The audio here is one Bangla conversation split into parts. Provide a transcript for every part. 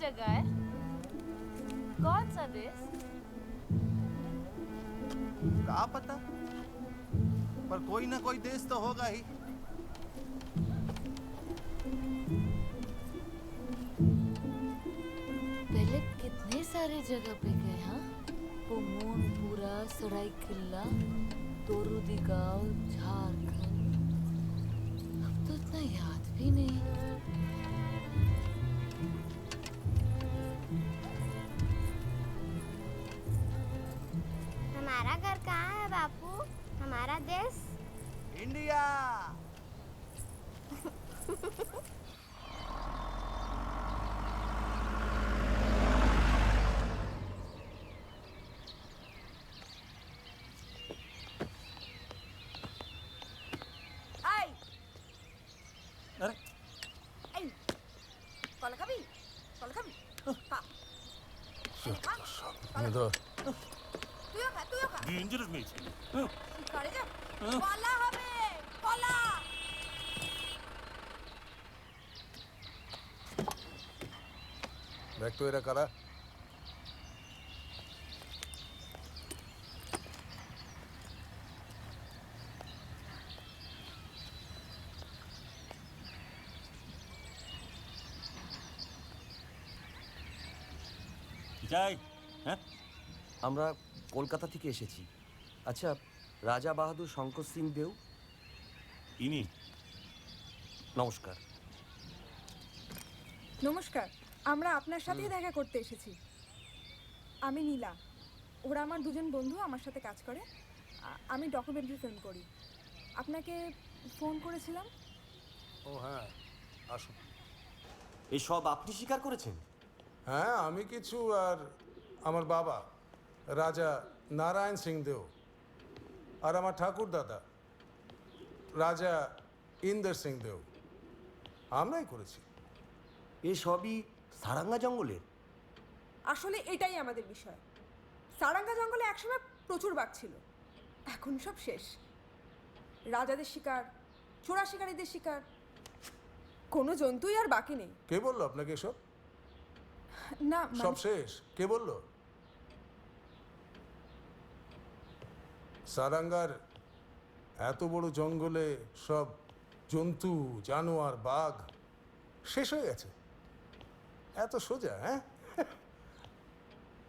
जगह है? कौन सा देश? क्या पता, पर कोई ना कोई देश तो होगा ही। पहले कितने सारे जगह पे गए हाँ? पुरा, सरायकिल्ला, तोरुदी गांव, झारखंड। अब तो इतना याद भी नहीं। हमारा घर कहाँ है बापू? हमारा देश? इंडिया। अरे কলা খাবি? কলা খাবি? খা। তুইও খা, তুইও খা। ডেঞ্জারাস মেয়ে ছিল। করে যা। কলা হবে, কলা। দেখ তো এরা কারা? যাই হ্যাঁ, আমরা কলকাতা থেকে এসেছি। আচ্ছা, রাজা বাহাদুর শঙ্কর সিং দেও? ইনি। নমস্কার। নমস্কার, আমরা আপনার সাথেই দেখা করতে এসেছি। আমি নীলা, ওরা আমার দুজন বন্ধু, আমার সাথে কাজ করে। আমি ডকুমেন্টারি ফিল্ম করি। আপনাকে ফোন করেছিলাম। ও হ্যাঁ, আসুন। এসব আপনি স্বীকার করেছেন? হ্যাঁ, আমি কিছু, আর আমার বাবা রাজা নারায়ণ সিং দেও, আর আমার ঠাকুর দাদা রাজা ইন্দর সিং দেও, আমরাই করেছি। এসবই সারাঙ্গা জঙ্গলের? আসলে এটাই আমাদের বিষয়। সারাঙ্গা জঙ্গলে একসময় প্রচুর বাঘ ছিল, এখন সব শেষ। রাজাদের শিকার, চোরা শিকারীদের শিকার, কোনো জন্তুই আর বাকি নেই। কে বললো আপনাকে এসব? না সব শেষ? কে বললো? সারাঙ্গার এত বড় জঙ্গলে সব জন্তু, জানোয়ার, বাঘ শেষ হয়ে গেছে? এত সোজা? হ্যাঁ,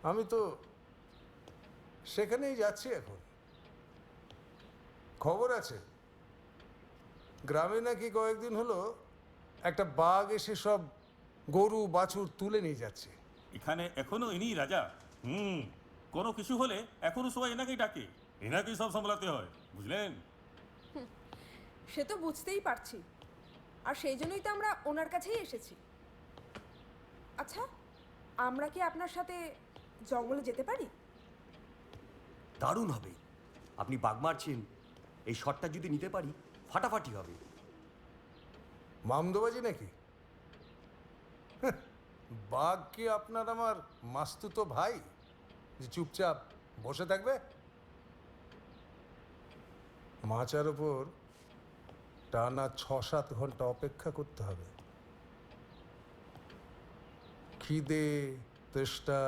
আমি তো সেখানেই যাচ্ছি এখন। খবর আছে গ্রামে নাকি কয়েকদিন হলো একটা বাঘ এসে সব গরু বাছুর তুলে নিয়ে যাচ্ছে। এখানে এখনো ইনি রাজা। কোনো কিছু হলে এখনো সবাই এনাকেই ডাকে, এনাকেই সব সামলাতে হয়, বুঝলেন? সে তো বুঝতেই পারছি, আর সেই জন্যই তো আমরা ওনার কাছেই এসেছি। আচ্ছা, আমরা কি আপনার সাথে জঙ্গলে যেতে পারি? দারুণ হবে। আপনি বাঘ মারছেন, এই শটটা যদি নিতে পারি ফাটাফাটি হবে। মামদোবাজি নাকি? বাঘ কি আপনার আমার মাস্তুতো ভাই যে চুপচাপ বসে থাকবে? মাচার ওপর টানা ৬-৭ ঘন্টা অপেক্ষা করতে হবে। খিদে, তেষ্টা,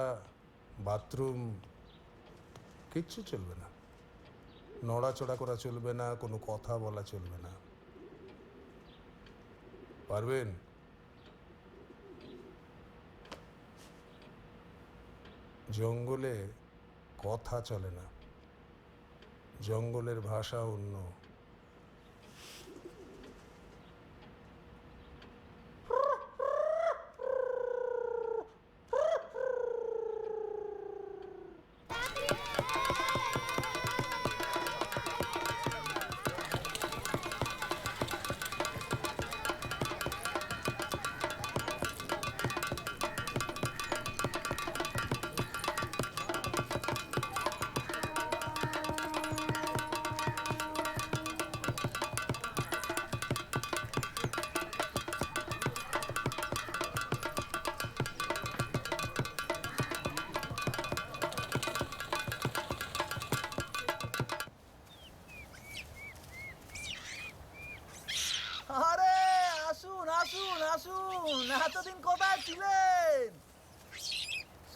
বাথরুম কিচ্ছু চলবে না। নড়াচড়া করা চলবে না, কোনো কথা বলা চলবে না। পারবেন? জঙ্গলে কথা চলে না, জঙ্গলের ভাষা অন্য।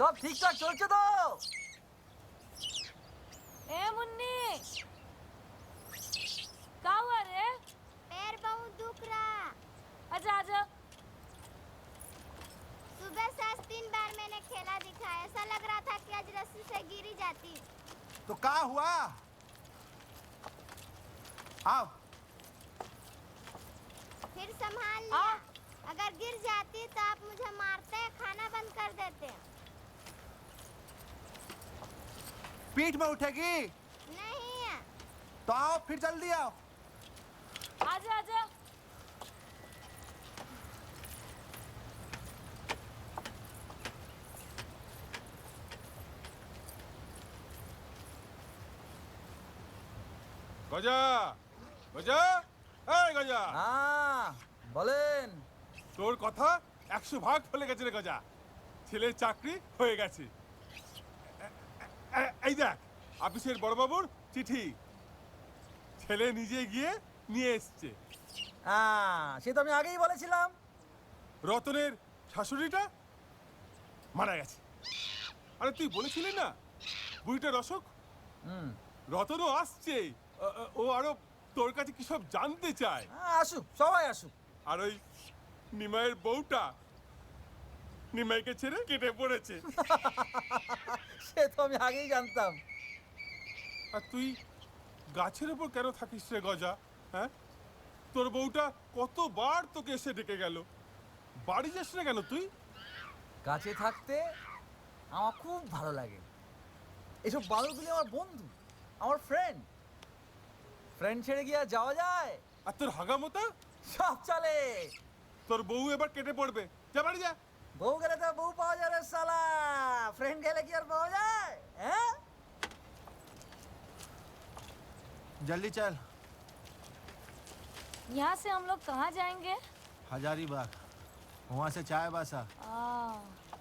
সব ঠিকঠাক চলছে তো? ए मुन्नी क्या हुआ रे? पैर बहुत दुख रहा। आजा आजा। सुबह से आज 3 बार मैंने खेला दिखाया, ऐसा लग रहा था कि आज रस्सी से गिरी जाती। तो क्या हुआ? आओ। फिर संभाल लिया। अगर गिर जाती तो आप मुझे मारते, खाना बंद कर देते। पीठ में उठेगी नहीं है। तो आओ, फिर जल्दी आओ। आजा आजा। গজা গজা এই গজা, হ্যাঁ বলেন। তোর কথা 100 ভাগ ফলে গেছে রে গজা। ছেলের চাকরি হয়ে গেছে। এই দেখ অফিসের বড়বাবুর চিঠি, ছেলে নিজে গিয়ে নিয়ে এসছে। হ্যাঁ সে তো আমি আগেই বলেছিলাম। রতনের শাশুড়িটা মারা গেছে। আরে তুই বলেছিলি না বুড়িটার অসুখ? রতনও আসছে, ও আরো তোর কাছে কি সব জানতে চায়। আসুক, সবাই আসুক। আর ওই নিমাইয়ের বউটা নিমাইকে ছেড়ে কেটে পড়েছে। সে তো আমি আগেই জানতাম। আর তুই গাছের উপর কেন থাকিস রে গজা? হ্যাঁ, তোর বউটা কতবার তোকে এসে ডেকে গেল, বাড়ি যাস না কেন তুই? কাছে থাকতে আমার খুব ভালো লাগে। এসব বালুগুলি আমার বন্ধু, আমার ফ্রেন্ড। ফ্রেন্ড ছেড়ে গিয়ে আর যাওয়া যায়? আর তোর হাগামোতা সব চলে। তোর বউ এবার কেটে পড়বে, যা বাড়ি যা। বউ গেলে তো বউ পাওয়া যায় রে শালা, ফ্রেন্ড গেলে কি আর পাওয়া যায়? হ্যাঁ जल्दी चल। यहाँ से हम लोग कहाँ जाएंगे? हजारीबाग, वहाँ से चाय बासा,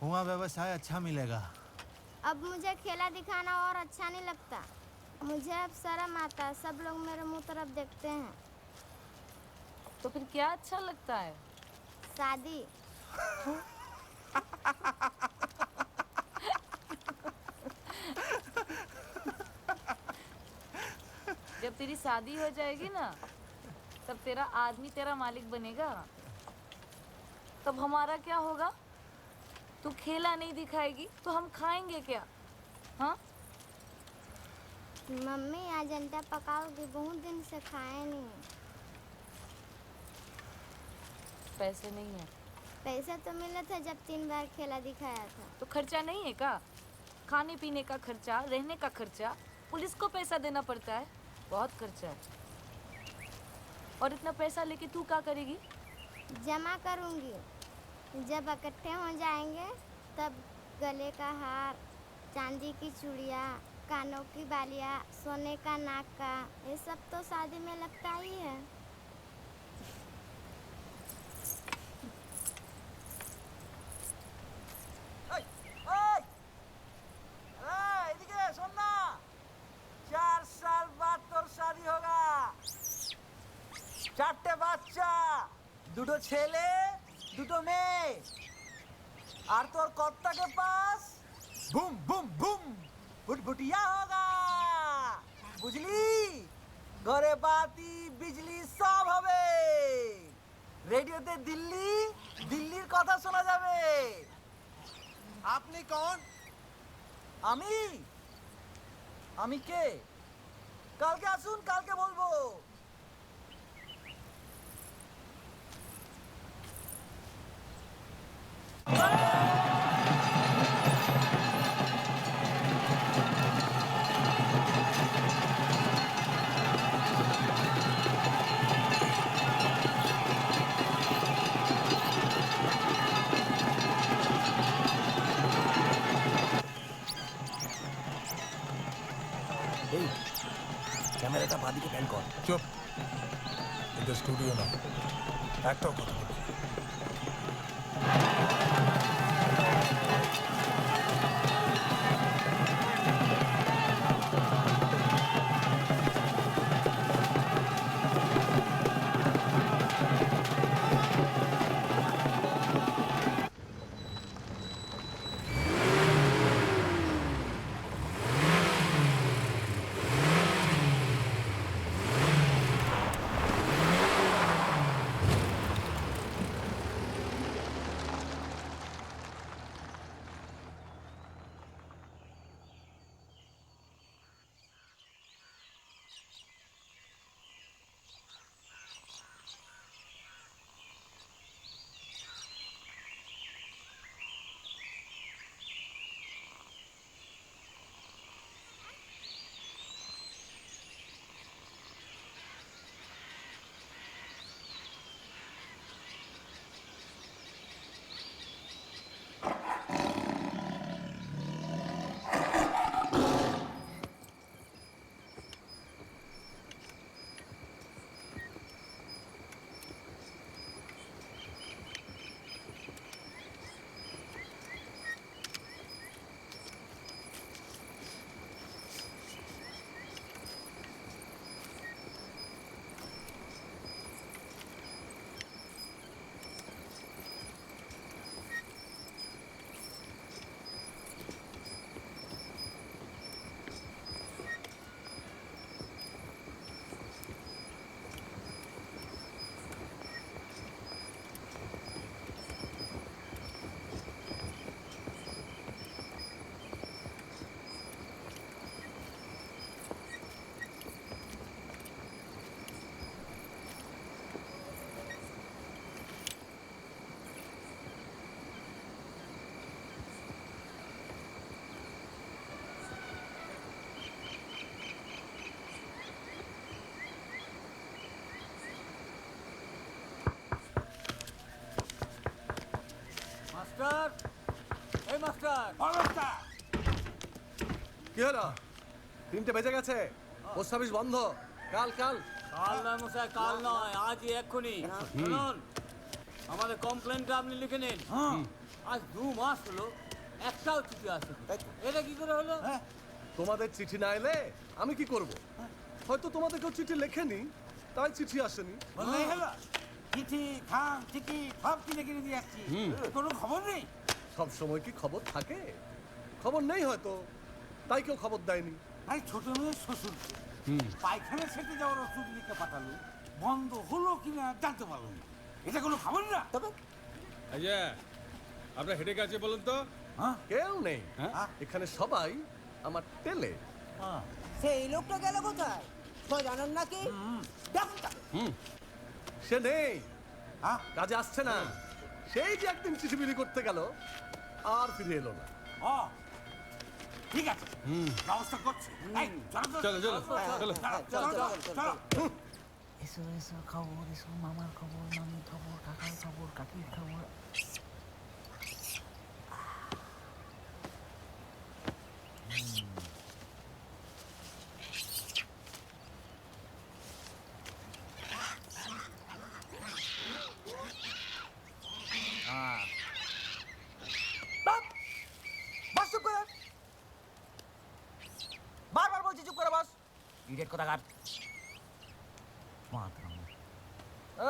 वहाँ व्यवसाय अच्छा मिलेगा। अब मुझे खेला दिखाना और अच्छा नहीं लगता। मुझे अब शर्म आता है, सब लोग मेरे मुंह तरफ देखते हैं। तो फिर क्या अच्छा लगता है? शादी। जब तेरी शादी हो जाएगी ना, तब तेरा आदमी तेरा मालिक बनेगा। तब हमारा क्या होगा? तू खेला नहीं दिखाएगी तो हम खाएंगे क्या? हाँ? मम्मी आज अंडा पकाओगी, बहुत दिन से खाए नहीं। पैसे नहीं है पैसे तो मिले थे जब 3 बार खेला दिखाया था। तो खर्चा नहीं है का? खाने पीने का खर्चा, रहने का खर्चा, पुलिस को पैसा देना पड़ता है, बहुत खर्चा है। और इतना पैसा लेके तू क्या करेगी? जमा करूंगी, जब इकट्ठे हो जाएंगे तब गले का हार, चांदी की चूड़ियाँ, कानों की बालियाँ, सोने का नाक का, ये सब तो शादी में लगता ही है। এদিকে শোন না, 4 साल बाद তোর শাদি होगा। 4টে বাচ্চা, 2টো ছেলে 2টো মেয়ে। আর তোর কর্তা के पास বুম বুম বুম ভুটভুটিয়া होगा। বুঝলি? ঘরে বাতি বিজলি সব হবে। রেডিওতে দিল্লি, দিল্লির কথা শোনা যাবে। आपने कौन? আমি কে? কালকে আসুন, কালকে বলবো। এই ক্যামেরাটা বাদিকে প্যান কর। চুপ, এটা স্টুডিও না, একটাও কথা বলবি না। মাস্টার কি হলো? 3টে বেজে গেছে, পোস্ট অফিস বন্ধ। কাল কাল কাল নয় মশাই, কাল নয়, আজই এক্ষুনি। শুনুন, আমাদের কমপ্লেনটা আপনি লিখে নিন। আজ 2 মাস হলো একটাও চিঠি আসেনি। এটা কি করে হলো? তোমাদের চিঠি না এলে আমি কি করব? হয়তো তোমাদের কেউ চিঠি লেখেনি, তাই চিঠি আসেনি। বললেই হলো। চিঠি, খাম, টিকিট সব কিনে কিনে দিয়ে আসছি। কোনো খবর নেই। সব সময় কি খবর থাকে? খবর নেই হয়তো, তাই কেউ খবর দেয়নি। ভাই ছোট মেয়ের শ্বশুরকে পায়খানা সেটে যাওয়ার ওষুধ লিখে পাঠালো, বন্ধ হলো কিনা জানতে পারলো না। এটা কোনো খবর না। তবে আচ্ছা, আপনার হেডেক আছে বলুন তো? কেউ নেই এখানে, সবাই আমার তেলে। সেই লোকটা গেল কোথায় তো জানেন নাকি? দেখুন তাকে। সে নেই, কাজে আসছে না। সেই যে একদিন চিঠি বিলি করতে গেল, আর ফিরে এলো না। ঠিক আছে, ব্যবস্থা করছি। এই, চলো, চলো চলো চলো চলো। এসো এসো, খবর এসো, মামার খবর, মামির খবর, কাকার খবর, কাকির খবর। বাস চুপ করে। বারবার বলছি চুপ করে বাস। ইডিয়েট কোথাকার।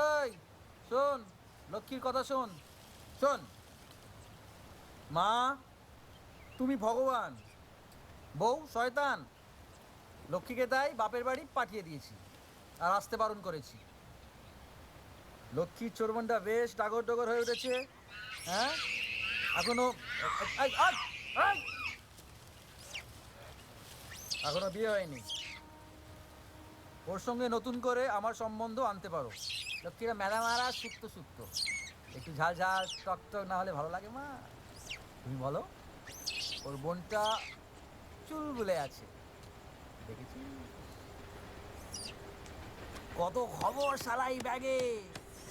এই শোন, লক্ষ্মীর কথা শোন। শোন মা, তুমি ভগবান, বউ শয়তান। লক্ষ্মীকে তাই বাপের বাড়ি পাঠিয়ে দিয়েছি আর আসতে বারণ করেছি। লক্ষ্মীর চোরবনটা বেশ ডাগর ডগর হয়ে উঠেছে। হ্যাঁ, এখনো এখনো বিয়ে হয়নি। ওর সঙ্গে নতুন করে আমার সম্বন্ধ আনতে পারো। লক্ষ্মীরা মেলা মারা সুক্ত সুক্ত, একটু ঝাল ঝাল টক টক না হলে ভালো লাগে মা? তুমি বলো। ওর বোনটা চুল বলে আছে, দেখেছি কত খবর সালাই ব্যাগে,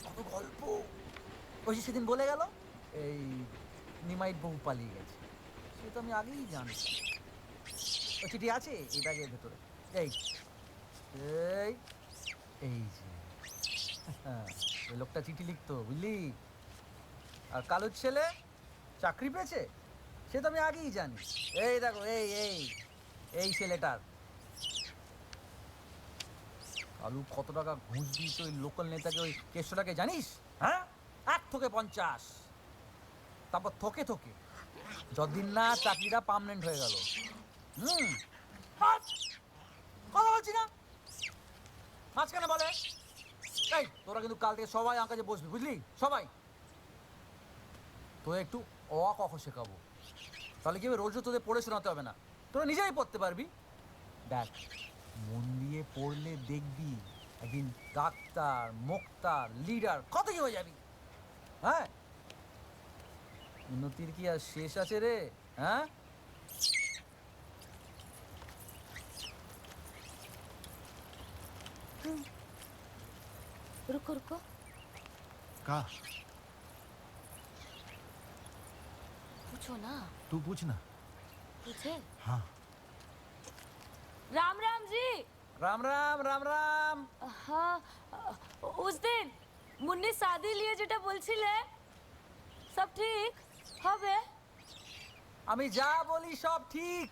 কত গল্প। ওই যে সেদিন বলে গেল এই নিমাইট বহু পালিয়ে গেছে, সে তো আমি আগেই জানি। ও চিঠি আছে এই ব্যাগের ভেতরে। এই এই এই যে ওই লোকটা চিঠি লিখতো, বুঝলি? আর কালুর ছেলে চাকরি পেয়েছে, সে তো আমি আগেই জানি। এই দেখো, এই এই এই ছেলেটার। কালু কত টাকা ঘুষ দিয়েছে ওই লোকাল নেতাকে, ওই কেষ্টটাকে জানিস? হ্যাঁ, 1 থেকে 50, তারপর থকে থকে যতদিন না চাকরিটা পার্মানেন্ট হয়ে গেল। কথা বলছি না, মাঝখানে বলে। এই তোরা কিন্তু কাল থেকে সবাই আমার কাছে বসবি, বুঝলি? সবাই তোরা একটু অ ক খ শেখাবো, তাহলে কি হবে, রোজ তোদের পড়ে শোনাতে হবে না, তোরা নিজেই পড়তে পারবি। দেখ, মন দিয়ে পড়লে দেখবি একদিন ডাক্তার, মোক্তার, লিডার কত কি হয়ে যাবি। হ্যাঁ, উন্নতির কি আর শেষ আছে রে? হ্যাঁ, रुको रुको। का पूछो ना। तू पूछ ना। पूछे? हाँ। राम राम जी। রাম রাম রাম রাম। हाँ, उस दिन मुन्नी शादी लिए যেটা বলছিলে সব ঠিক হবে? আমি যা বলি সব ঠিক।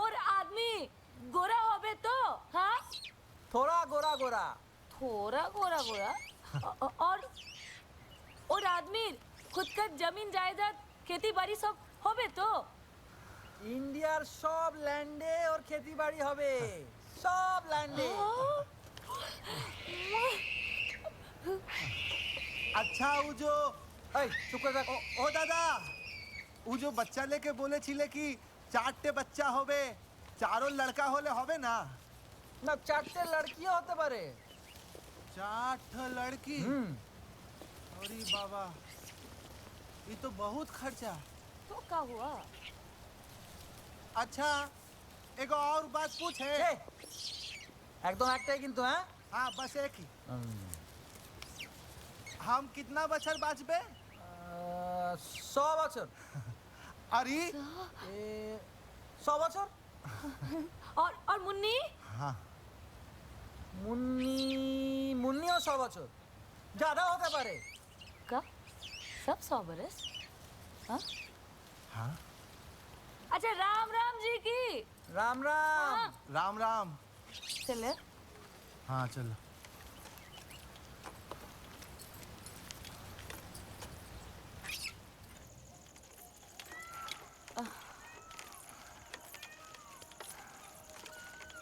और आदमी गोरा হবে তো? हाँ, थोड़ा गोरा गोरा। थोड़ा गोरा गोरा। और आदमी खुद का जमीन जायदाद खेती बाड़ी सब হবে তো? ইন্ডিয়ার সব ল্যান্ডে ওর খেতি বাড়ি হবে, সব ল্যান্ডে। अच्छा वो जो এই চুপ করে থাক। ओ दादा, वो जो बच्चा लेके बोले छिले कि 4টে বাচ্চা হবে, 4ও লড়কা হলে হবে না? না, 4টে লড়কিও হতে পারে। 4 लड़की? अरे बाबा, ये तो बहुत खर्चा। तो क्या हुआ? अच्छा, एक और बात पूछे। একদম একটাই কিন্তু। হ্যাঁ हाँ, बस एक ही। हम कितना बছর বাঁচবে? 100 বছর। अरे 100 বছর। और मुन्नी? हाँ মুন্নিও 100 বছর। ज़्यादा होते पारे। कब? सब 100 बरस? हाँ? हाँ अच्छा, राम राम जी की। राम राम। हाँ। राम राम। चले। हाँ चलो।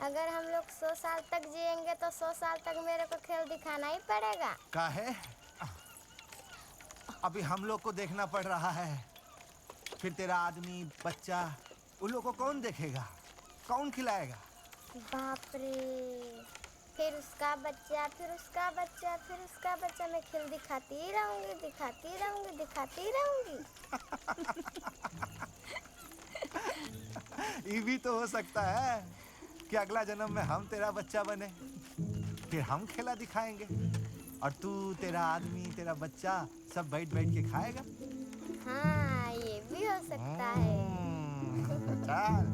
अगर हम लोग 100 साल तक जिएंगे तो 100 साल तक मेरे को खेल दिखाना ही पड़ेगा। काहे? अभी हम लोग को देखना पड़ रहा है, फिर तेरा आदमी बच्चा उन लोग को कौन देखेगा, कौन खिलाएगा? बाप रे, फिर उसका बच्चा, फिर उसका बच्चा, फिर उसका बच्चा। मैं खेल दिखाती ही रहूंगी, दिखाती रहूंगी, दिखाती रहूंगी। ये भी तो हो सकता है कि अगला जन्म में हम तेरा बच्चा बने, फिर हम खेला दिखाएंगे और तू, तेरा आदमी, तेरा बच्चा सब बैठ बैठ के खाएगा। हाँ, ये भी हो सकता है। चल।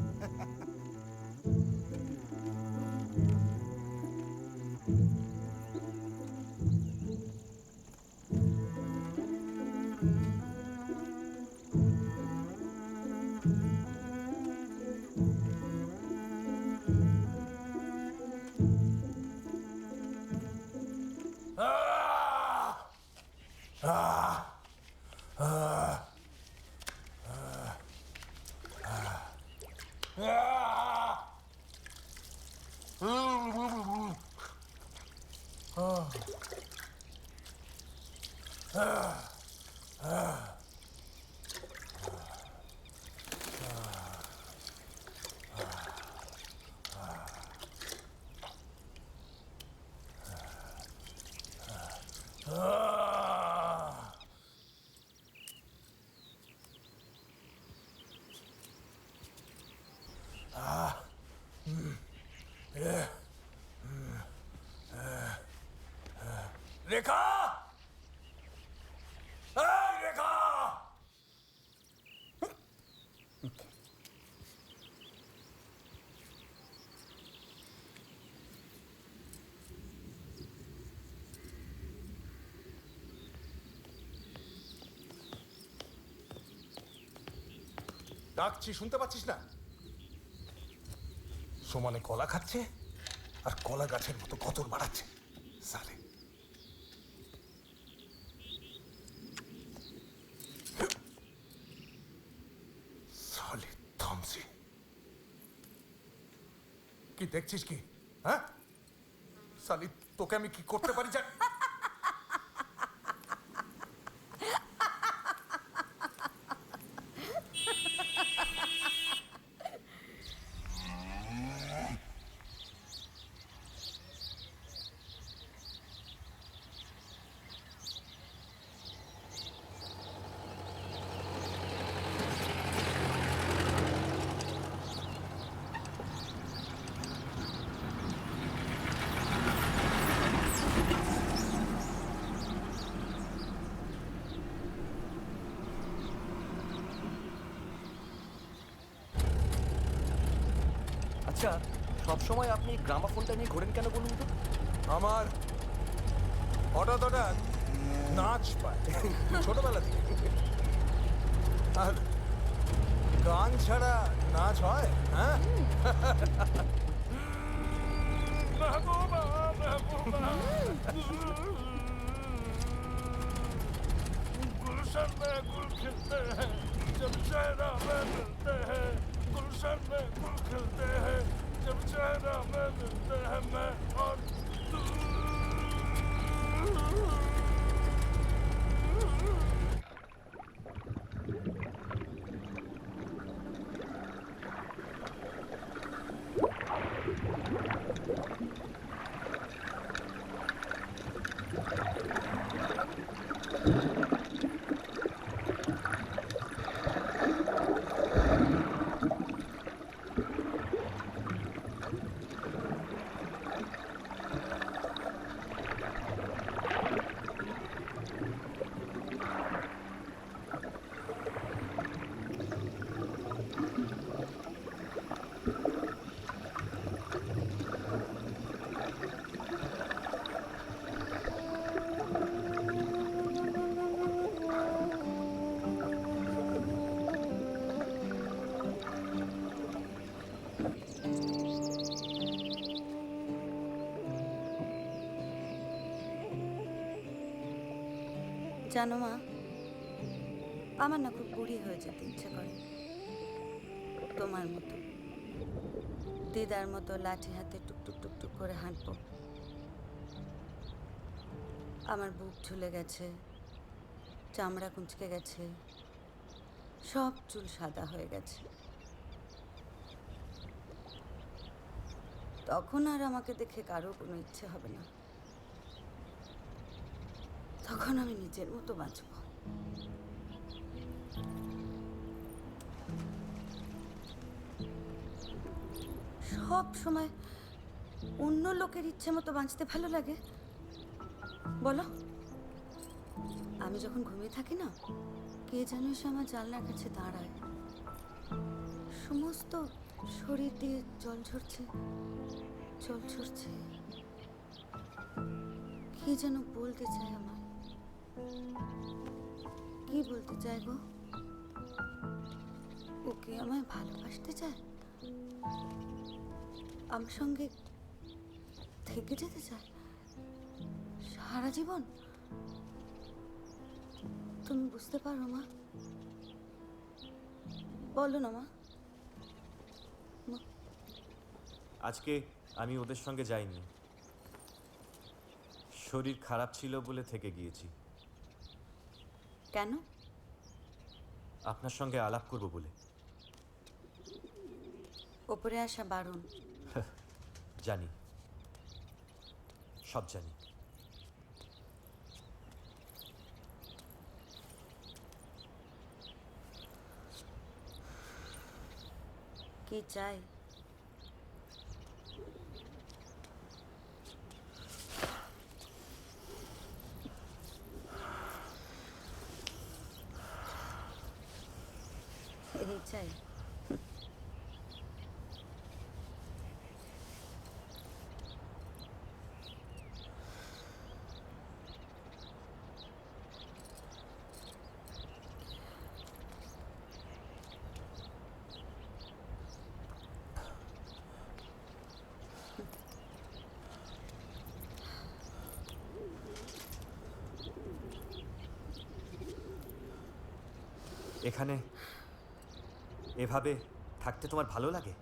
रेखा, रेखा। ডাকছি, শুনতে পাচ্ছিস না? সমানে কলা খাচ্ছে আর কলা গাছের মতো কতর বাড়াচ্ছে সালে। সালে থামছি। কি দেখছিস কি? হ্যাঁ সালি, তোকে আমি কি করতে পারি জান? আচ্ছা, সবসময় আপনি গ্রামাফোনটা নিয়ে ঘোরেন কেন বলুন তো? আমার হঠাৎ হঠাৎ নাচ পায় ছোটবেলা থেকে। আর গান ছাড়া নাচ হয়? হ্যাঁ, महबूबा महबूबा गुलशन में गुल खिलते हैं जब चेहरा में मिलते हैं, गुलशन में गुल खिलते हैं जब चेहरा में मिलते हैं मैं और तू। জানো মা, আমার না খুব বুড়ি হয়ে যেতে ইচ্ছে করে, তোমার মতো দিদার মতো লাঠি হাতে টুকটুক টুকটুক করে হাঁটবো। আমার বুক ঝুলে গেছে, চামড়া কুঁচকে গেছে, সব চুল সাদা হয়ে গেছে। তখন আর আমাকে দেখে কারো কোনো ইচ্ছে হবে না, তখন আমি নিজের মতো বাঁচব। সব সময় অন্য লোকের ইচ্ছে মতো বাঁচতে ভালো লাগে বলো? আমি যখন ঘুমিয়ে থাকি না, কে যেন এসে আমার জানলার কাছে দাঁড়ায়, সমস্ত শরীর দিয়ে জল ঝরছে, জল ঝরছে, কি যেন বলতে চায় আমায়। কি বলতে চায় গো? ও কি আমায় ভালোবাসতে চায়, আমার সঙ্গে থেকে যেতে চায় সারা জীবন? তুমি বুঝতে পারো মা? বলো না মা। আজকে আমি ওদের সঙ্গে যাইনি, শরীর খারাপ ছিল বলে থেকে গিয়েছি। কেন? আপনার সঙ্গে আলাপ করব বলে। ওপরে আসা বারণ। জানি, সব জানি। কি চাই? এই চাই। এখানে এভাবে থাকতে তোমার ভালো লাগে?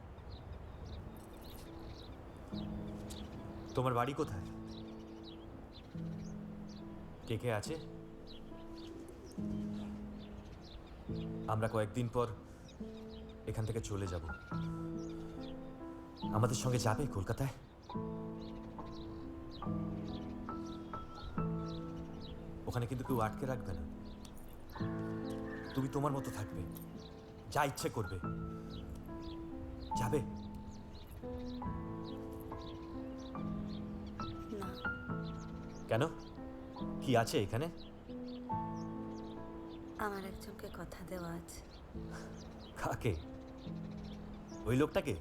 তোমার বাড়ি কোথায়? কে কে আছে? আমরা কয়েকদিন পর এখান থেকে চলে যাব। আমাদের সঙ্গে যাবে কলকাতায়? ওখানে কিন্তু কেউ আটকে রাখবে না, তুমি তোমার মতো থাকবে, যা ইচ্ছে করবে। যাবে? না। কেন? কি আছে এখানে? আমার একজনকে কথা দেওয়া আছে। কাকে? ওই লোকটাকে?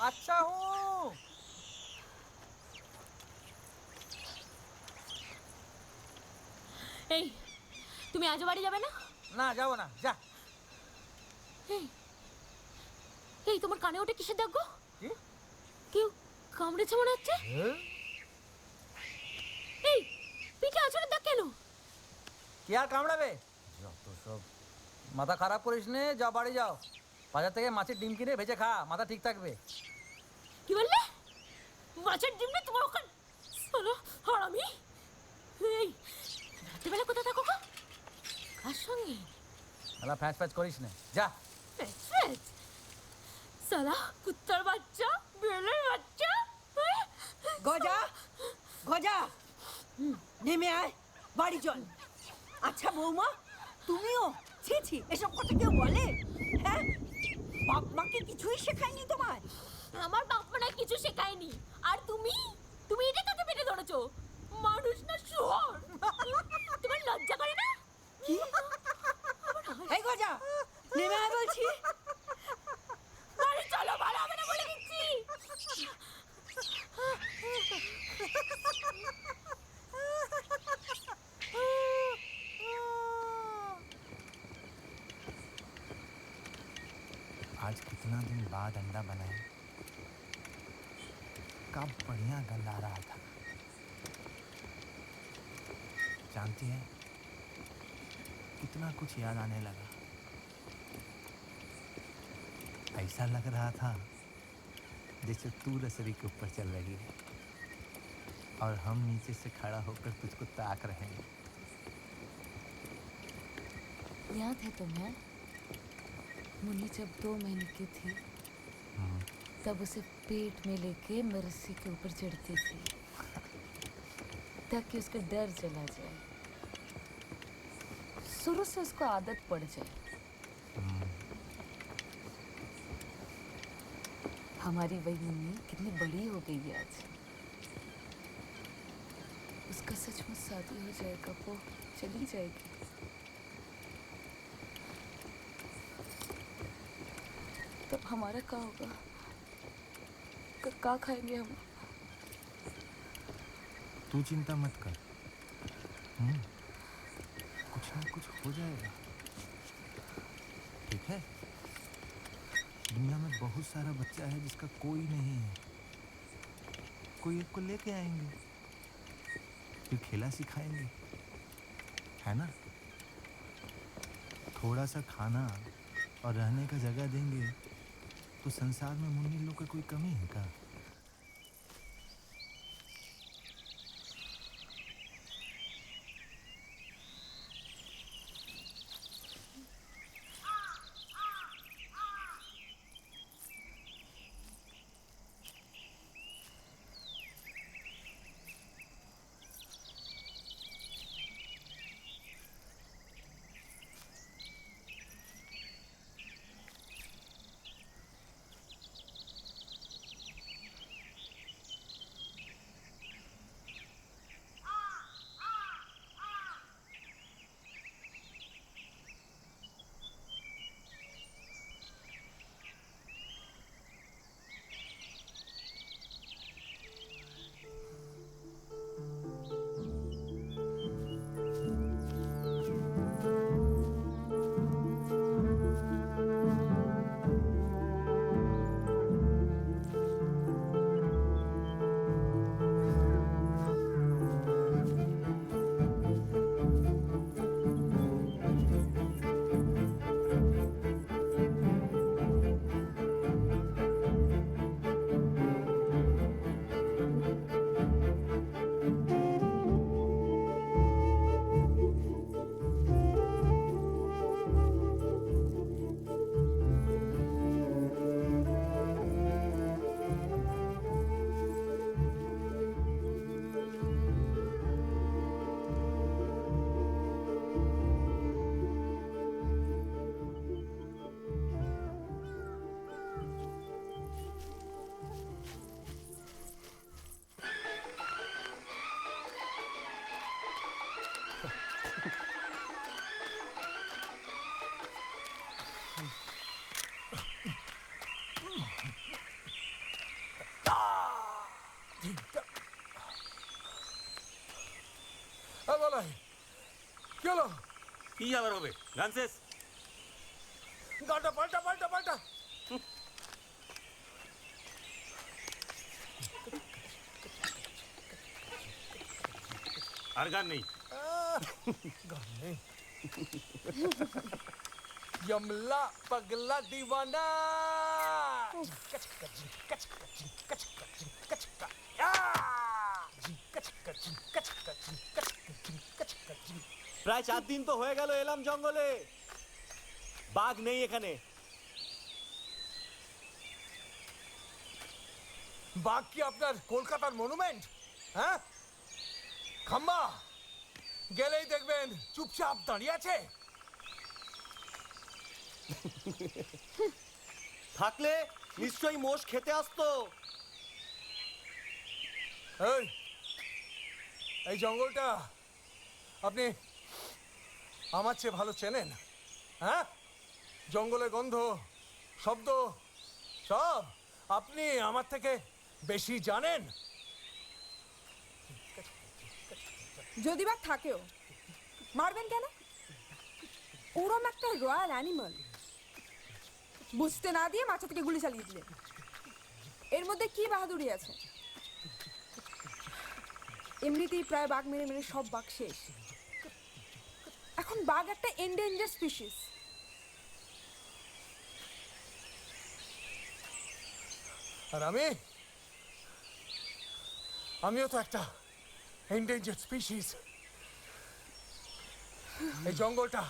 अच्छा हूँ। এই তুমি আজও বাড়ি যাবে না? না যাবো না, যা। এই এই তোমার কানে ওটা কিসের দাগ গো? কি? কেউ কামড়েছে মনে হচ্ছে। এই পিঠে আঁচড়ের দাগ কেন? কি আর কামড়াবে? যত সব। মাথা খারাপ করিস নে, যা বাড়ি যাও। বাজার থেকে মাছের ডিম কিনে ভেজে খা, মাথা ঠিক থাকবে। কি বললে? মাছের ডিম নেই তোমার ওখানে? শোনো হারামি। এই রাত্রিবেলা কোথায় থাকো গো? কার সঙ্গে? শালা ফ্যাঁচ ফ্যাঁচ করিস নে, যা। সালা কুত্তার বাচ্চা, বেলের বাচ্চা। গজা গজা নেমে আয়, বাড়ি চল। আচ্ছা বৌমা, তুমিও ছি ছি এসব কথা কেউ বলে? হ্যাঁ, বাপ মাকে কিছুই শেখায়নি তোমার? আমার বাপ মা না কিছু শেখায়নি। আর তুমি তুমি এটা কাকে পেটে ধরেছো? মানুষ না শুয়োর? তোমার লজ্জা করে না? কি? এই গজা নেমে আয় বলছি। বাড়ি চলো, ভালো হবে না বলে দিচ্ছি। आज कितना दिन बाद अंडा बनाया, कब बढ़िया गंध आ रहा था। जानती है, कितना कुछ याद आने लगा। ऐसा लग रहा था जैसे तू रसरी के ऊपर चल रही है और हम नीचे से खड़ा होकर तुझको ताक रहे हैं। याद है तुम्हें मुन्नी जब 2 महीने की थी तब उसे पेट में लेके मैं रस्सी के ऊपर चढ़ती थी ताकि उसका डर चला जाए, शुरू से उसको आदत पड़ जाए। हमारी वही मुन्नी कितनी बड़ी हो गई है आज। उसका सचमुच शादी हो जाएगा, वो चली जाएगी। तब हमारा क्या होगा? क्या खाएंगे हम? तू चिंता मत कर, कुछ ना कुछ हो जाएगा, ठीक है? दुनिया में बहुत सारा बच्चा है जिसका कोई नहीं है, कोई एक को लेके आएंगे, फिर खेला सिखाएंगे, है ना? थोड़ा सा खाना और रहने का जगह देंगे तो संसार में मुन्नी लोग का कोई कमी है क्या? বলাই কি হলো? কি আবার হবে? গান শেষ। গানটা পাল্টা পাল্টা পাল্টা। আর গান নেই। গান নেই। यमला पगला दीवाना প্রায় 4 দিন তো হয়ে গেল এলাম জঙ্গলে, বাঘ নেই এখানে। বাঘ কি আপনার কলকাতার মনুমেন্ট? হ্যাঁ, খাম্বা গেলেই দেখবেন চুপচাপ দাঁড়িয়ে আছে। থাকলে নিশ্চয়ই মোষ খেতে আসতো। এই জঙ্গলটা আপনি আমার চেয়ে ভালো চেনেন। হ্যাঁ, জঙ্গলের গন্ধ, শব্দ সব আপনি আমার থেকে বেশি জানেন। যদি বা থাকেও মারবেন কেন? ওরম একটা রয়্যাল অ্যানিমাল বুঝতে না দিয়ে মাথা থেকে গুলি চালিয়ে দিলেন। এর মধ্যে কি বাহাদুরি আছে? এমনিতেই প্রায় বাঘ মেরে মেরে সব বাঘ শেষ। এখন বাঘ একটা এন্ডেঞ্জার স্পিসিস। আর আমিও তো একটা এন্ডেঞ্জার্ড স্পিসিস। এই জঙ্গলটা,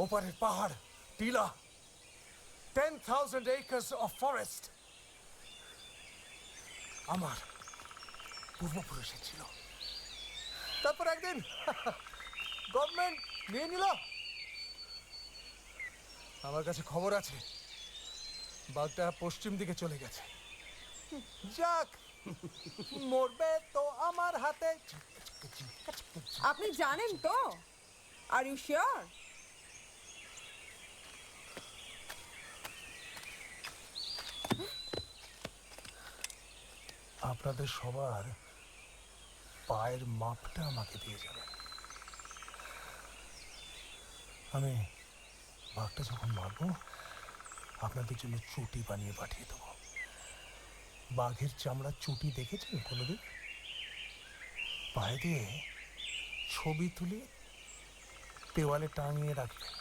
ওপারের পাহাড়, টিলা, 10,000 acres of forest আমার পূর্বপুরুষের ছিল। তারপর একদিন গভর্নমেন্ট নিয়ে নিল। আমার কাছে খবর আছে বাঘটা পশ্চিম দিকে চলে গেছে। যাক, মরবে তো আমার হাতে। আপনি জানেন তো? Are you sure? আপনাদের সবার পায়ের মাপটা আমাকে দিয়ে যাবেন। আমি বাঘটা যখন মারবো আপনাদের জন্য চুটি বানিয়ে পাঠিয়ে দেবো। বাঘের চামড়ার চুটি দেখেছেন কোনোদিন? পায়ে দিয়ে ছবি তুলে দেওয়ালে টাঙিয়ে রাখবেন।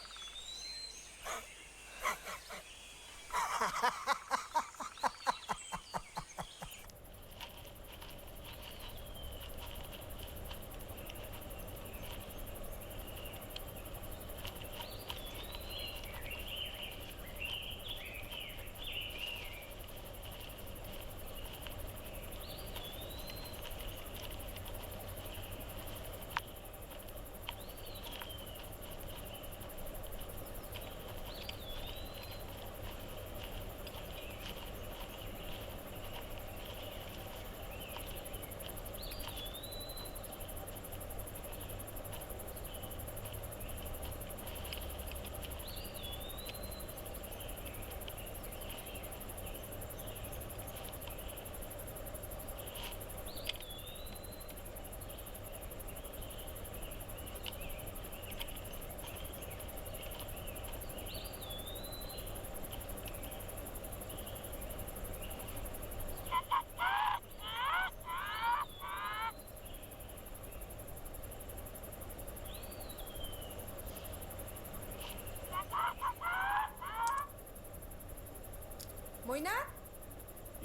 মইনা?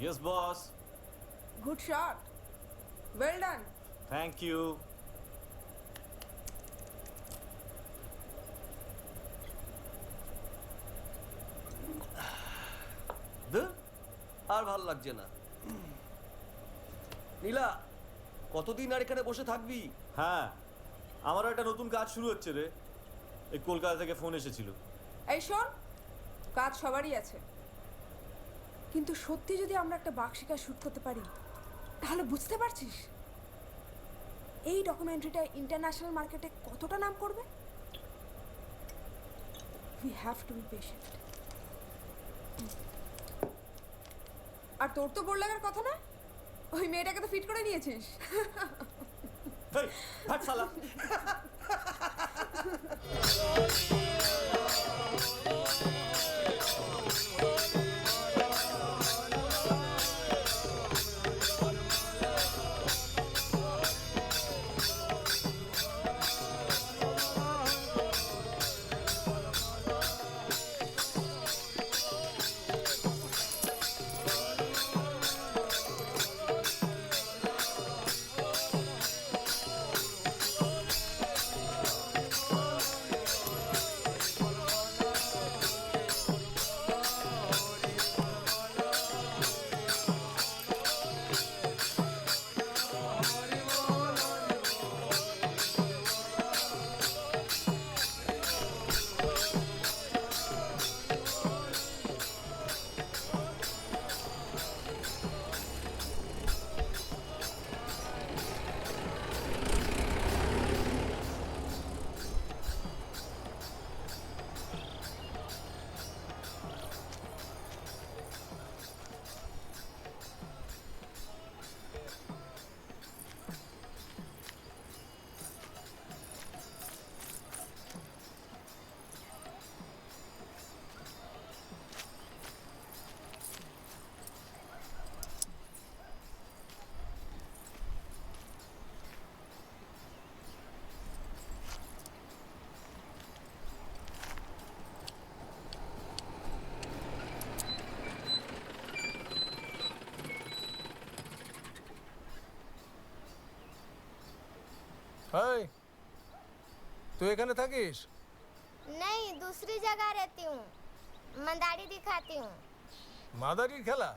Yes, boss. Good shot. Well done. Thank you. আর ভাল লাগছে না। নীলা, কতদিন আর এখানে বসে থাকবি? হ্যাঁ, আমারও একটা নতুন কাজ শুরু হচ্ছে রে। এই কলকাতা থেকে ফোন এসেছিল। এই শোন, কাজ সবারই আছে, কিন্তু সত্যি যদি আমরা একটা বাঘ শিকার শুট করতে পারি তাহলে বুঝতে পারছিস এই ডকুমেন্টারিটা ইন্টারন্যাশনাল মার্কেটে কতটা নাম করবে। We have to be patient. আর তোর তো বোর লাগার কথা না, ওই মেয়েটাকে তো ফিট করে নিয়েছিস। এই হাট শালা। हाय तू এখানে থাকিস? नहीं, दूसरी जगह रहती हूँ, मंदारी दिखाती हूँ। মাদারির খেলা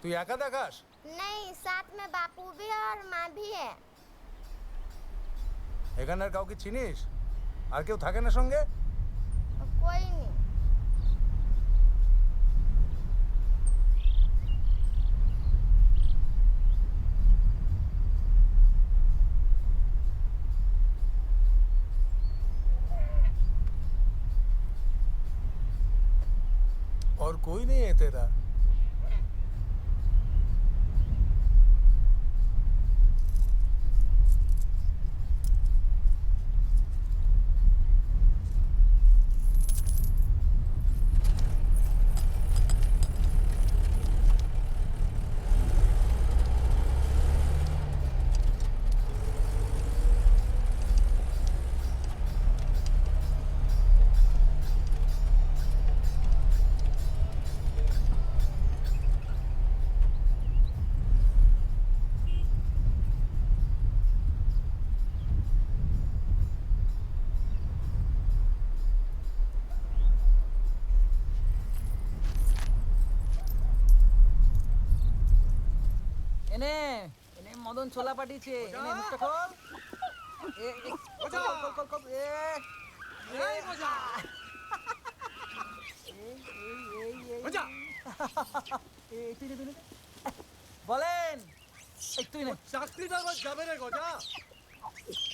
তুই একা দেখাস? नहीं, साथ में बापू भी है और माँ भी है। এখানে আর কাউকে চিনিস? আর কেউ থাকে না সঙ্গে? कोई नहीं। और कोई नहीं है तेरा? এনে এনে মদন ছোলা পাঠিয়েছে, এনে মুখটা খোল। বলেন তুই না চাকরিটা আবার যাবে রে গজা,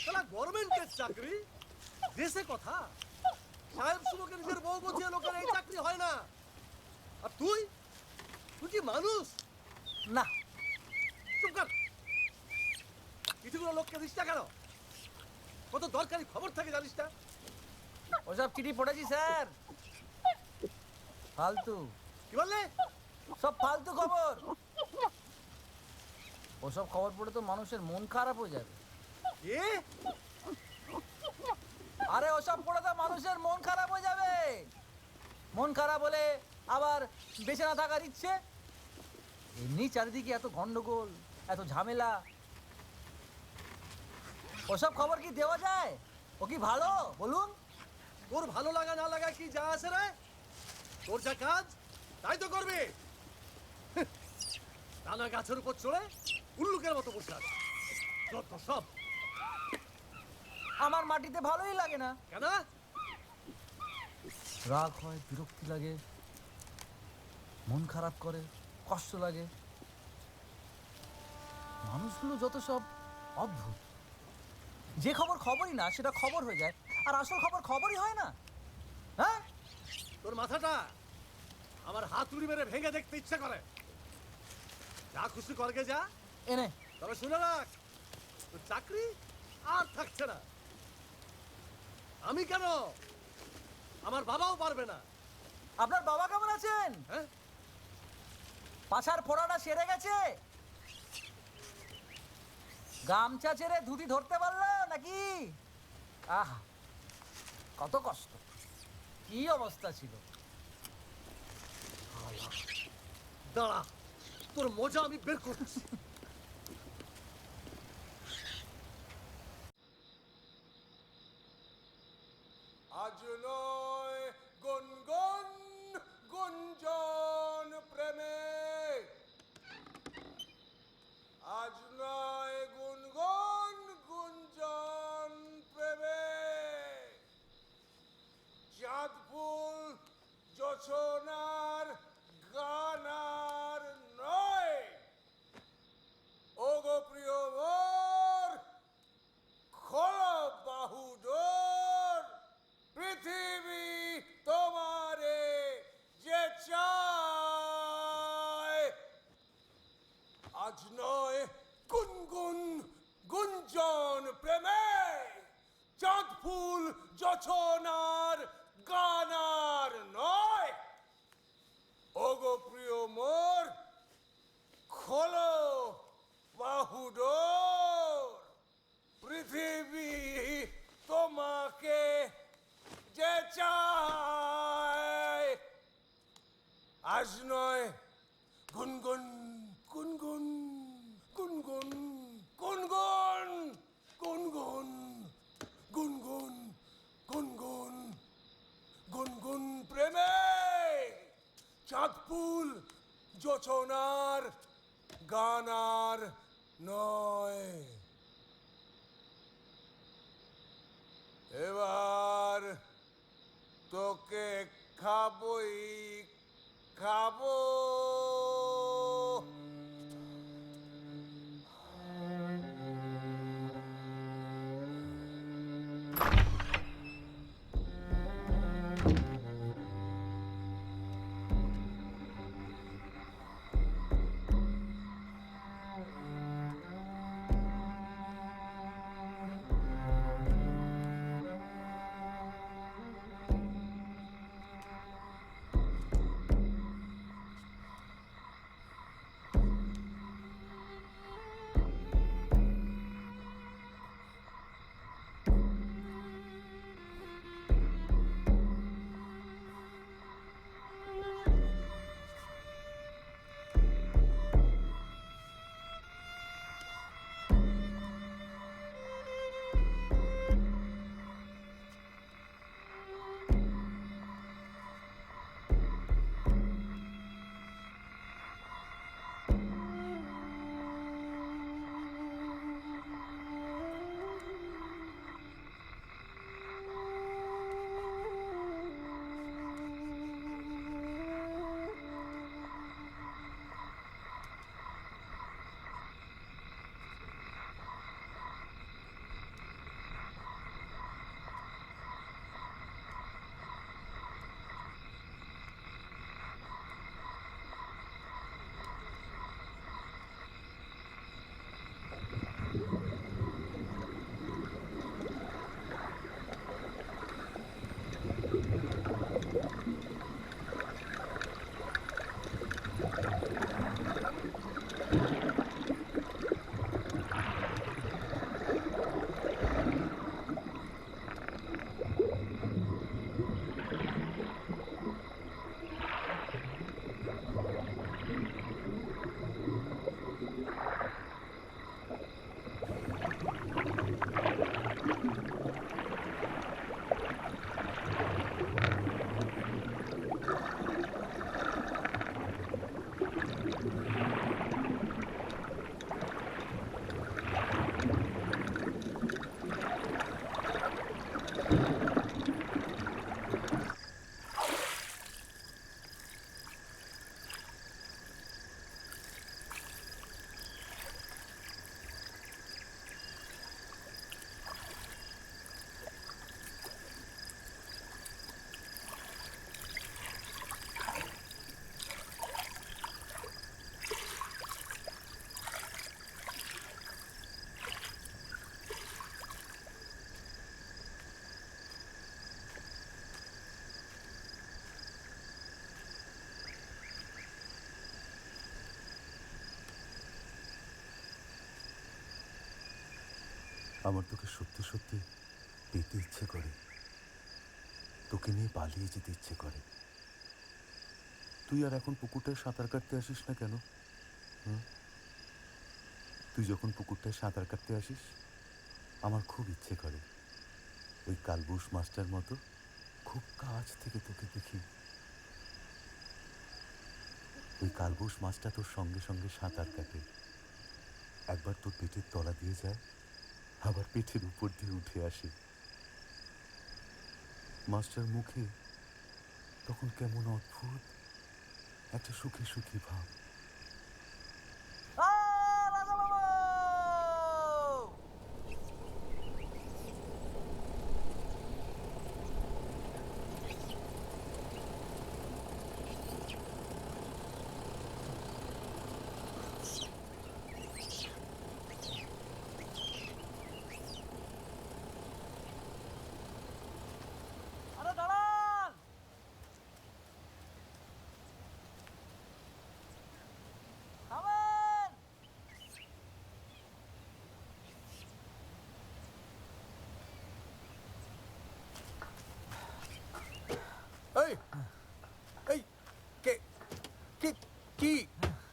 শালা গভর্নমেন্টের চাকরি, দেশে কথা। সাহেব সুমুখে নিজের বউ বলছে লোকের এই চাকরি হয় না, আর তুই তুই কি মানুষ না? চুপ কর, কিছুগুলো লোককে দিস না কেন? কত দরকারি খবর থাকে জানিস না? ওসব চিঠি পড়েছি স্যার, ফালতু। কি বললে? সব ফালতু খবর। ওসব খবর পড়ে তো মানুষের মন খারাপ হয়ে যাবে। আরে ওসব পড়ে তো মানুষের মন খারাপ হয়ে যাবে। মন খারাপ হলে আবার বেঁচে না থাকার ইচ্ছে। এমনি চারিদিকে এত গন্ডগোল, এত ঝামেলা, ওসব খবর কি দেওয়া যায়? ও কি ভালো বলুন? তোর ভালো লাগা না লাগা কি যা আছে রে? তোর যা কাজ তাই তো করবি। নানা গাছের উপর চড়ে উল্লুকের মতো বসে আছে। যত সব আমার মাটিতে ভালোই লাগে না। কেন? রাগ হয়, বিরক্তি লাগে, মন খারাপ করে, কষ্ট লাগে। মানুষগুলো যত সব অদ্ভুত। যে খবর খবরই না সেটা খবর হয়ে যায়, আর আসল খবর খবরই হয় না। হ্যাঁ, তোর মাথাটা আমার হাতুড়ি মেরে ভেঙে দেখতে ইচ্ছা করে। যা খুশি করগে যা এনে তবে শুনে রাখ তোর চাকরি আর থাকছে না। আমি কেন, আমার বাবাও পারবে না। আপনার বাবা কেমন আছেন? হ্যাঁ, পাছার ফোড়াটা সেরে গেছে? গামছা ছেড়ে ধুতি ধরতে পারলো নাকি? আহা, কত কষ্ট, কি অবস্থা ছিল। দাঁড়া, তোর মজা আমি বের করছি। আজ নয় গুনগুন গুঞ্জন প্রেমে, আজ নয় গুনগুন গুঞ্জন প্রেমে, চাঁদ ফুল জোছনার গানার নয়। ওগো প্রিয় মোর, খোলো বাহুডোর, পৃথিবী তোমারে যে চায়। আজ নয় গুনগুন গুঞ্জন প্রেমে, চাঁদ ফুল জোছনার গানার নয়। ওগো প্রিয় মোর, খোলো বাহুডোর, পৃথিবী তোমাকে যে চায়। আজ নয় গুনগুন গুনগুন গুনগুন গুনগুন গুনগুন গুনগুন গুনগুন গুনগুন প্রেমে, চাঁদ ফুল জোছনার গানার নয়। এবার তোকে খাবই খাবো। আমার তোকে সত্যি সত্যি পেতে ইচ্ছে করে, তোকে নিয়ে পালিয়ে যেতে ইচ্ছে করে। তুই আর এখন পুকুরটায় সাঁতার কাটতে আসিস না কেন? তুই যখন পুকুরটায় সাঁতার কাটতে আসিস আমার খুব ইচ্ছে করে ওই কালবুশ মাছটার মতো খুব কাছ থেকে তোকে দেখি। ওই কালবুশ মাছটা তোর সঙ্গে সঙ্গে সাঁতার কাটে, একবার তোর পেটের তলা দিয়ে যায়, আবার পেটের উপর দিয়ে উঠে আসে। মাছটার মুখে তখন কেমন অদ্ভুত একটা সুখী সুখী ভাব। আরে দাঁড়ান! থামেন! এই এই কে কি কি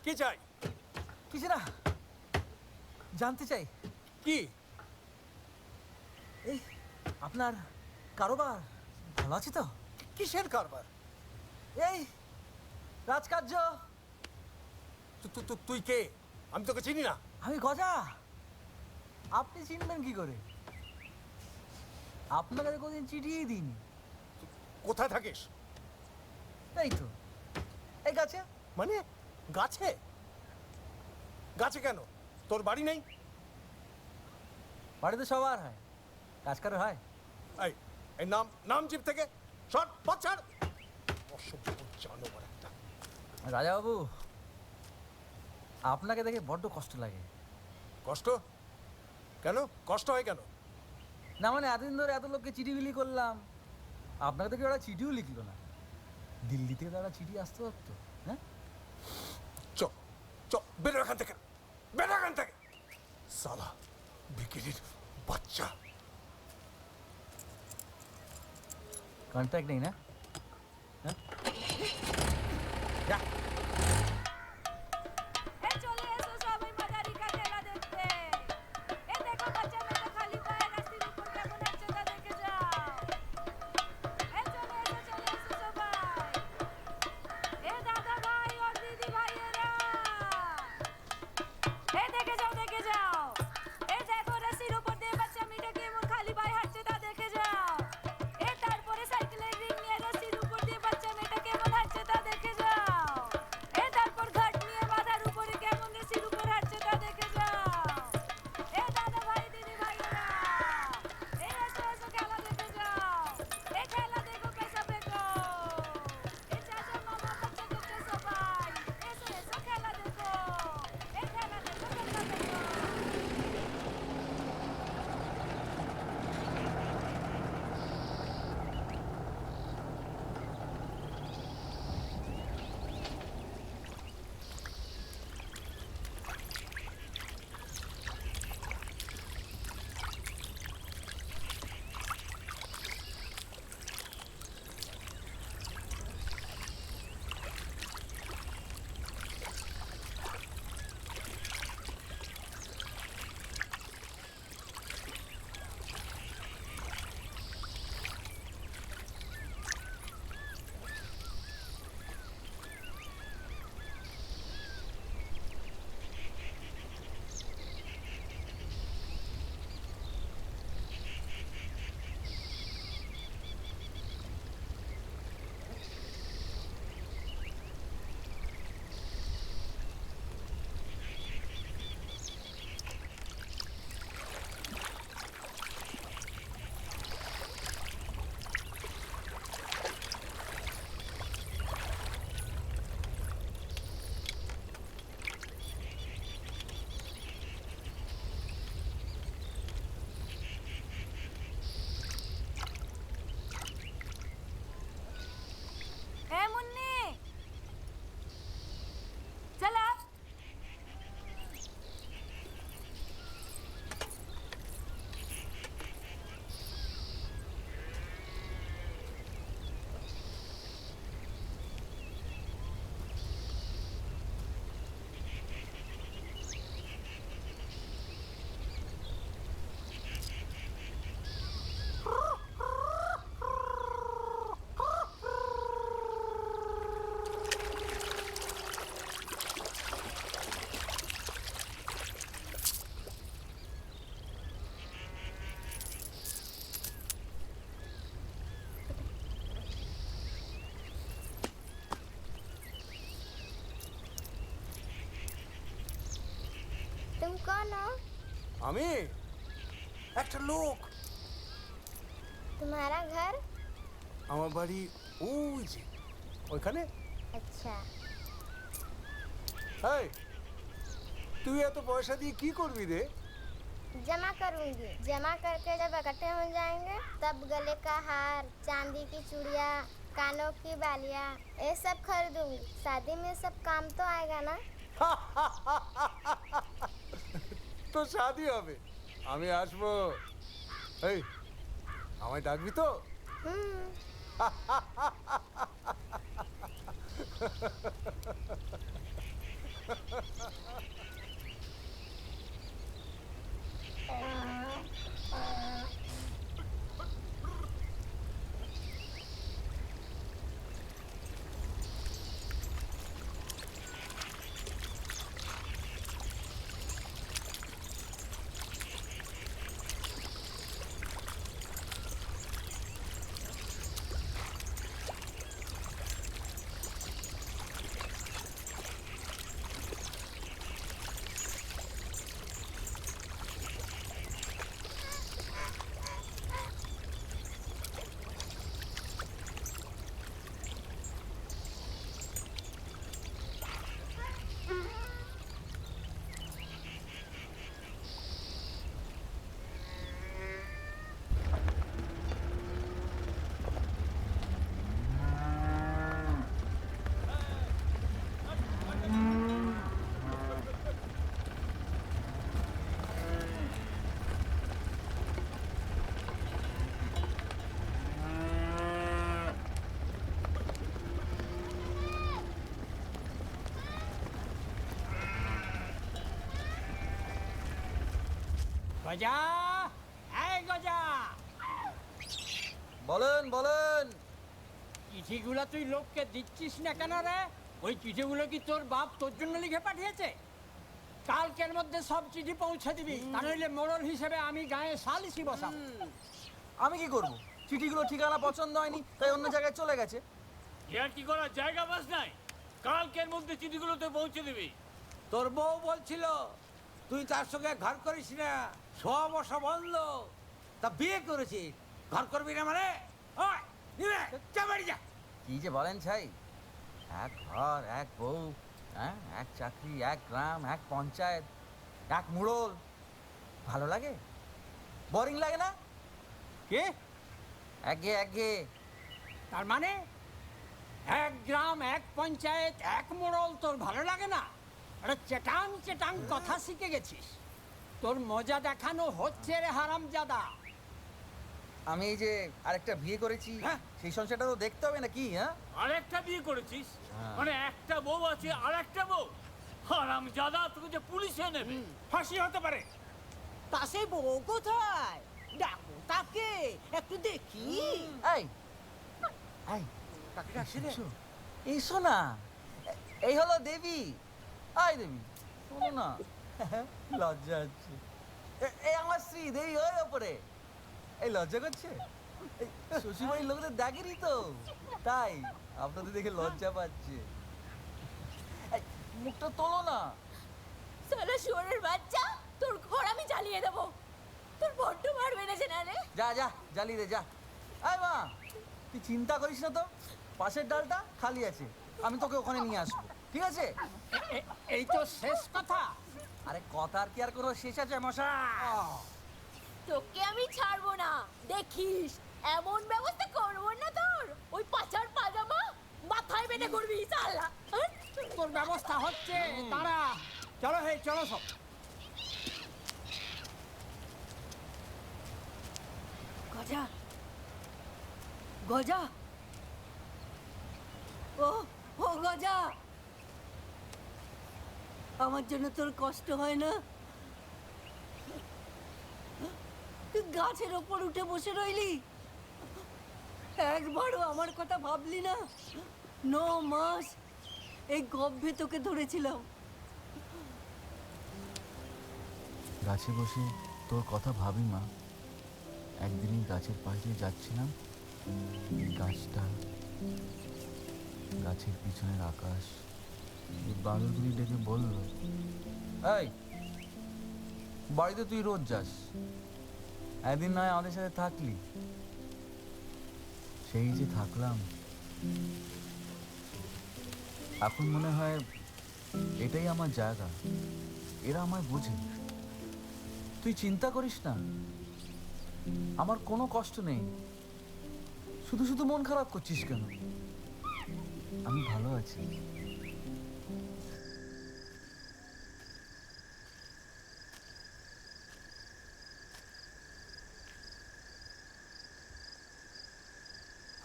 কি চাই? কিছু না, জানতে চাই কি? এই আপনার কারোবার ভালো আছে তো? কিসের কারবার? এই রাজকার্য। তুই কে? আমি তোকে চিনি না। আমি গজা। আপনি চিনবেন কি করে? আপনাকে তো কোনদিন চিঠিই দিইনি। কোথায় থাকিস? এই তো এই গাছে। মানে গাছে? গাছে কেন? তোর বাড়ি নেই? বাড়িতে সবার হয়, কাজ করে হয়। এই এই নাম জিপ থেকে সর, পথ ছাড়। অসভ্য জানোয়ার একটা। রাজাবাবু, আপনাকে দেখে বড্ড কষ্ট লাগে। কষ্ট? কেন কষ্ট হয় কেন? না মানে এতদিন ধরে এত লোককে চিঠি বিলি করলাম, আপনাকে দেখে ওরা চিঠিও লিখলো না। দিল্লি থেকে তারা চিঠি আসতে পারতো। হ্যাঁ, বেরো এখান থেকে, বেরো এখান থেকে। সালা বিকিরির বাচ্চা। কন্ট্যাক্ট নেই না? হ্যাঁ, যা। চলে এসো সবাই মাদারি কা খেলা দেখতে। এ দেখো বাচ্চা মেয়েটা খালি পায়ে রাস্তার উপর কেমন নাচছে তা দেখে যাও। এ চলে এসো সবাই। এ দাদা ভাই और दीदी ভাইয়েরা, এ দেখে যাও এ দেখো রাস্তার উপর দিয়ে বাচ্চা মেয়েটা কেমন খালি পায়ে হাঁটছে তা দেখে যাও। এ তারপরে সাইকেলের রিং নিয়ে রাস্তার উপর দিয়ে বাচ্চা মেয়েটা কেমন হাঁটছে তা দেখে যাও। कौन हो? আমি একটা লোক। तुम्हारा घर? আমার বাড়ি ওই যে ওইখানে। अच्छा। এই তুই এত পয়সা দিয়ে কি করবি রে? जमा करूंगी। जमा करके जब इकट्ठे हो जाएंगे तब गले का हार, चांदी की चूड़िया, कानों की बालियाँ ये सब खरीदूंगी। शादी में सब काम तो आएगा ना? তো শাদি হবে, আমি আসবো। এই আমায় ডাকবি তো? গজা, এই গজা, বলেন বলেন। চিঠিগুলো তুই লোককে দিচ্ছিস না কেন রে? ওই চিঠিগুলো কি তোর বাপ তোর জন্য লিখে পাঠিয়েছে? কালকের মধ্যে সব চিঠি পৌঁছে দিবি, তা নইলে মোড়ল হিসেবে আমি গায়ে সালিসি বসাবো। আমি কি করব? চিঠিগুলো ঠিকানা পছন্দ হয়নি তাই অন্য জায়গায় চলে গেছে। এর কি করার জায়গা বাস নাই? কালকের মধ্যে চিঠিগুলো তুই পৌঁছে দিবি। তোর বউ বলছিল তুই তার সঙ্গে ঘর করিস না, সব বসা বন্ধ। তা বিয়ে করেছিস, ঘর করবি না মানে? ওই, নিবে, যা বাড়ি যা। কি যে বলেন ছাই, এক ঘর এক বউ, হ্যাঁ, এক চাকরি, এক গ্রাম, এক পঞ্চায়েত, এক মুড়ল, ভালো লাগে? বোরিং লাগে না? কে? একঘে একঘে। তার মানে এক গ্রাম, এক পঞ্চায়েত, এক মোড়ল তোর ভালো লাগে না? আরে চেটাং চেটাং কথা শিখে গেছিস। তোর মজা দেখানো হচ্ছে রে হারামজাদা। আমি এই যে আরেকটা বিয়ে করেছি, সেই সংসারটা তো দেখতে হবে নাকি? হ্যাঁ, আরেকটা বিয়ে করেছিস হ্যাঁ। মানে একটা বউ আছে আর একটা বউ? হারামজাদা, তোকে যে পুলিশে নেবে, ফাঁসি হতে পারে। তা সে বউ কোথায়? ডাকো তাকে, একটু দেখি। এই এই কাকে ডাকছিস রে? এসো না, এই হলো দেবী। আয় দেবী, শোনো না, লজ্জা হচ্ছে। এই আমার স্ত্রী দেবী, ওই ওপরে। এই লজ্জা করছে? শ্বশুরবাড়ির লোকদের দেখেনি তো, তাই আপনাদের দেখে লজ্জা পাচ্ছে। এই, মুখটা তোলো না। সালা শুয়োরের বাচ্চা, তোর ঘর আমি জ্বালিয়ে দেবো। তোর বড্ড মার বেড়েছে না রে? যা যা, জ্বালিয়ে দে যা। আয় মা, তুই চিন্তা করিস না তো, পাশের ডালটা খালি আছে, আমি তোকে ওখানে নিয়ে আসবো, ঠিক আছে? এই তো শেষ কথা? আরে কথার কি আর কোনো শেষ আছে মশাই? তোকে আমি ছাড়বো না, দেখিস এমন ব্যবস্থা করবো না তোর। ওই পাচার পাজামা মাথায় বেঁধে করবি সালা। তোর ব্যবস্থা হচ্ছে, দাঁড়া। চলো হে, চলো সব। গজা, গজা, ও ও গজা, আমার জন্য তোর কষ্ট হয় না? তুই গাছের ওপর উঠে বসে রইলি, একবারও আমার কথা ভাবলি না? 9 মাস এই গর্ভে তোকে ধরেছিলাম। গাছে বসে তোর কথা ভাবি মা। একদিনই গাছের পাশ দিয়ে যাচ্ছিলাম, গাছটা, গাছের পিছনের আকাশ, এই বাদলগুলি ডেকে বলল, এই বাড়িতে তুই রোজ যাস, একদিন নয় আমাদের সাথে থাকলি। সেই যে থাকলাম, এখন মনে হয় এটাই আমার জায়গা, এরা আমায় বোঝে। তুই চিন্তা করিস না, আমার কোনো কষ্ট নেই। শুধু শুধু মন খারাপ করছিস কেন? আমি ভালো আছি।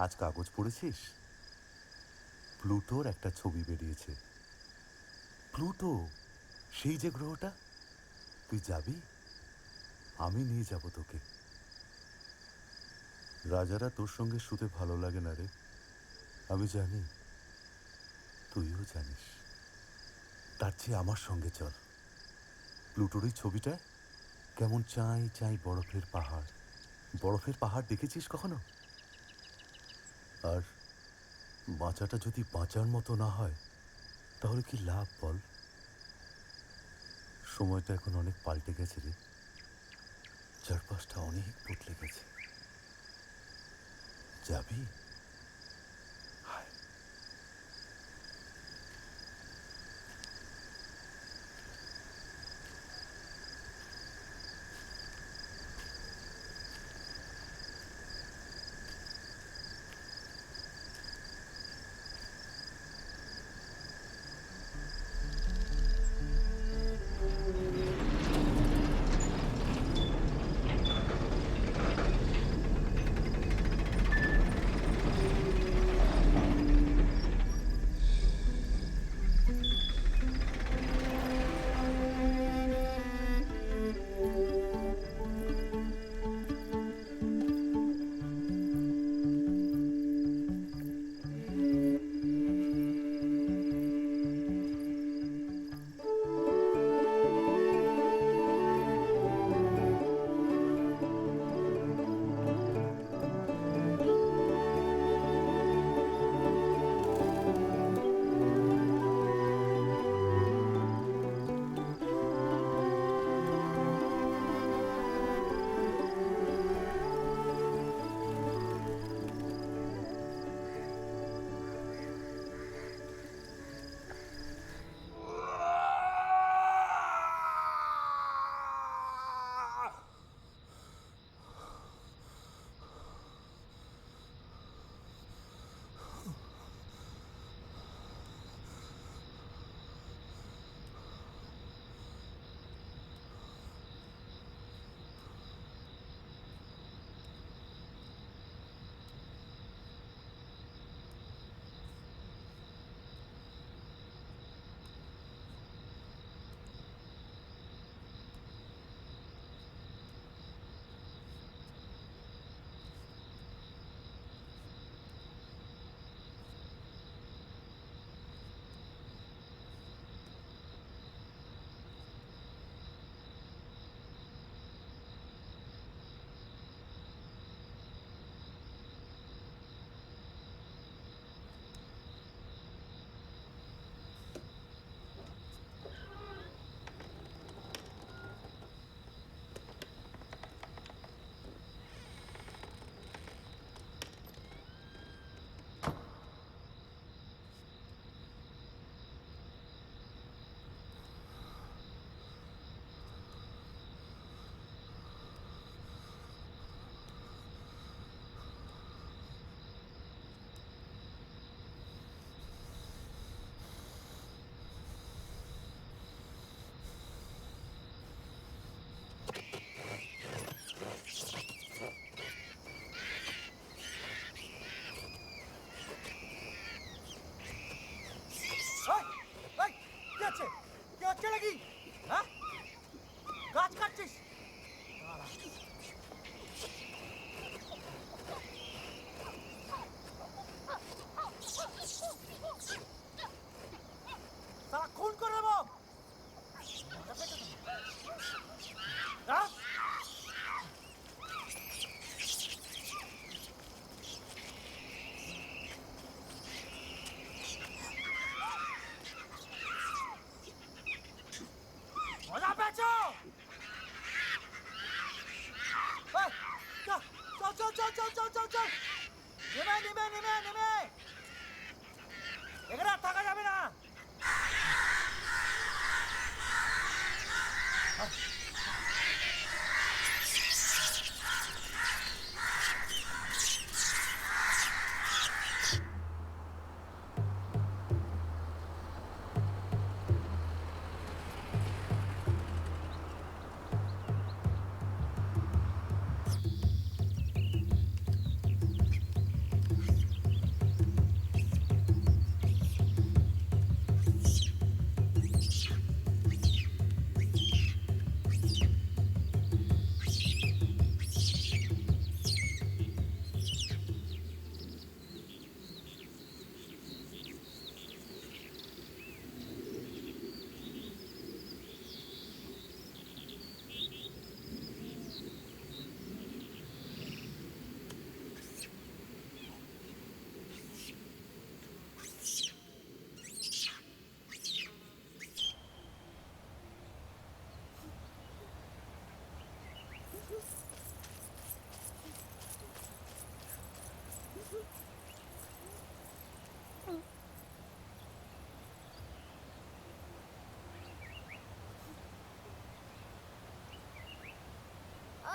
আজ কাগজ পড়েছিস? প্লুটোর একটা ছবি বেরিয়েছে। প্লুটো, সেই যে গ্রহটা। তুই যাবি? আমি নিয়ে যাব তোকে। রাজারা তোর সঙ্গে শুতে ভালো লাগে না রে, আমি জানি, তুইও জানিস। তার চেয়ে আমার সঙ্গে চল। প্লুটোর এই ছবিটা কেমন চাই চাই বরফের পাহাড়। বরফের পাহাড় দেখেছিস কখনো? আর বাঁচাটা যদি বাঁচার মতো না হয় তাহলে কি লাভ বল? সময়টা এখন অনেক পাল্টে গেছে রে, চারপাশটা অনেক বদলে গেছে। যাবি?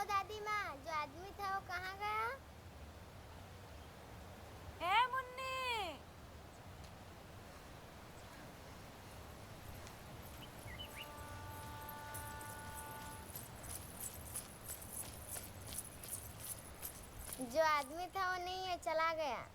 ओ दादी माँ, जो आदमी था वो कहाँ गया? ए मुन्नी, जो आदमी था वो नहीं है, चला गया।